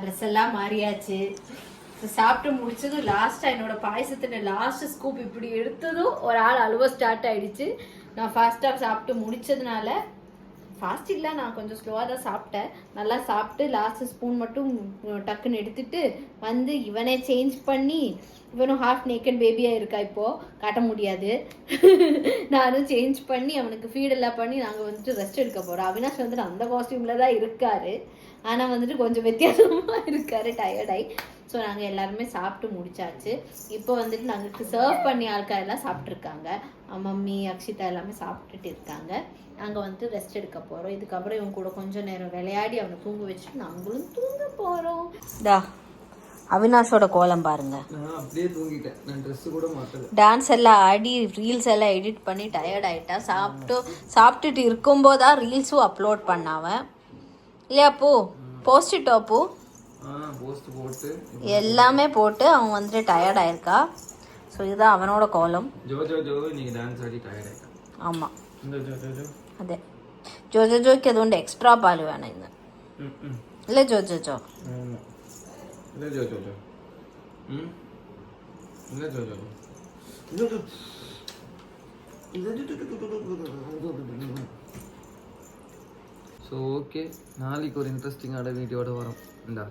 Dress எல்லாம் மாறியாச்சு. சாப்பிட்டு முடிச்சதும் லாஸ்டா என்னோட பாயசத்துல லாஸ்ட் ஸ்கூப் இப்படி எடுத்ததும் ஒரு ஆள் அழுவ ஸ்டார்ட் ஆயிடுச்சு. நான் ஃபாஸ்டா சாப்பிட்டு முடிச்சதுனால, ஃபாஸ்ட் இல்லை, நான் கொஞ்சம் ஸ்லோவாக தான் சாப்பிட்டேன். நல்லா சாப்பிட்டு லாஸ்ட் ஸ்பூன் மட்டும் டக்குன்னு எடுத்துட்டு வந்து இவனே சேஞ்ச் பண்ணி, இவனும் ஹாஃப் நேக்கட் பேபியாக இருக்கா, இப்போது காட்ட முடியாது. நானும் சேஞ்ச் பண்ணி அவனுக்கு ஃபீடெல்லாம் பண்ணி நாங்கள் வந்துட்டு ரெஸ்ட் எடுக்க போகிறோம். அவினாஷ் வந்துட்டு அந்த காஸ்டியூமில் தான் இருக்காரு, ஆனால் வந்துட்டு கொஞ்சம் வித்தியாசமாக இருக்காரு, டயர்டாகி. ஸோ நாங்கள் எல்லாருமே சாப்பிட்டு முடிச்சாச்சு. இப்போ வந்துட்டு நாங்கள் சர்வ் பண்ணி ஆட்கள் எல்லாம் சாப்பிட்ருக்காங்க. மம்மி அக்ஷிதா எல்லாமே சாப்பிட்டுட்டு இருக்காங்க. நாங்கள் வந்துட்டு ரெஸ்ட் எடுக்க போகிறோம். இதுக்கப்புறம் இவங்க கூட கொஞ்சம் நேரம் விளையாடி அவனை தூங்க வச்சுட்டு நாங்களும் தூங்க போகிறோம். அவினாஷோட கோலம் பாருங்க. அப்படியே தூங்கிட்டேன், நான் ட்ரெஸ் கூட மாட்டல. டான்ஸ் எல்லாம் ஆடி ரீல்ஸ் எல்லாம் எடிட் பண்ணி டயர்ட் ஆயிட்டா. சாப்பிட்டுட்டு இருக்கும்போதா ரீல்ஸும் அப்லோட் பண்ணாவன் இல்லையா? பூ போஸ்டிட்டோ பூ போஸ்ட் போட்டு எல்லாமே போட்டு அவன் வந்துட்டு டயர்ட் ஆயிருக்கா. ஸோ இதுதான் அவனோட கோலம். நீங்க டான்ஸ் ஆடி டயர்ட் ஆயிட்டா. ஆமா, അതെ. ജോജോയ്ക്ക് അതുകൊണ്ട് എക്സ്ട്രാ പാല് വേണം ഇന്ന്, അല്ലേ ജോജോ? ஸோ ஓகே, நாளைக்கு ஒரு இன்ட்ரெஸ்டிங்கான வீடியோட வரோம். இந்தா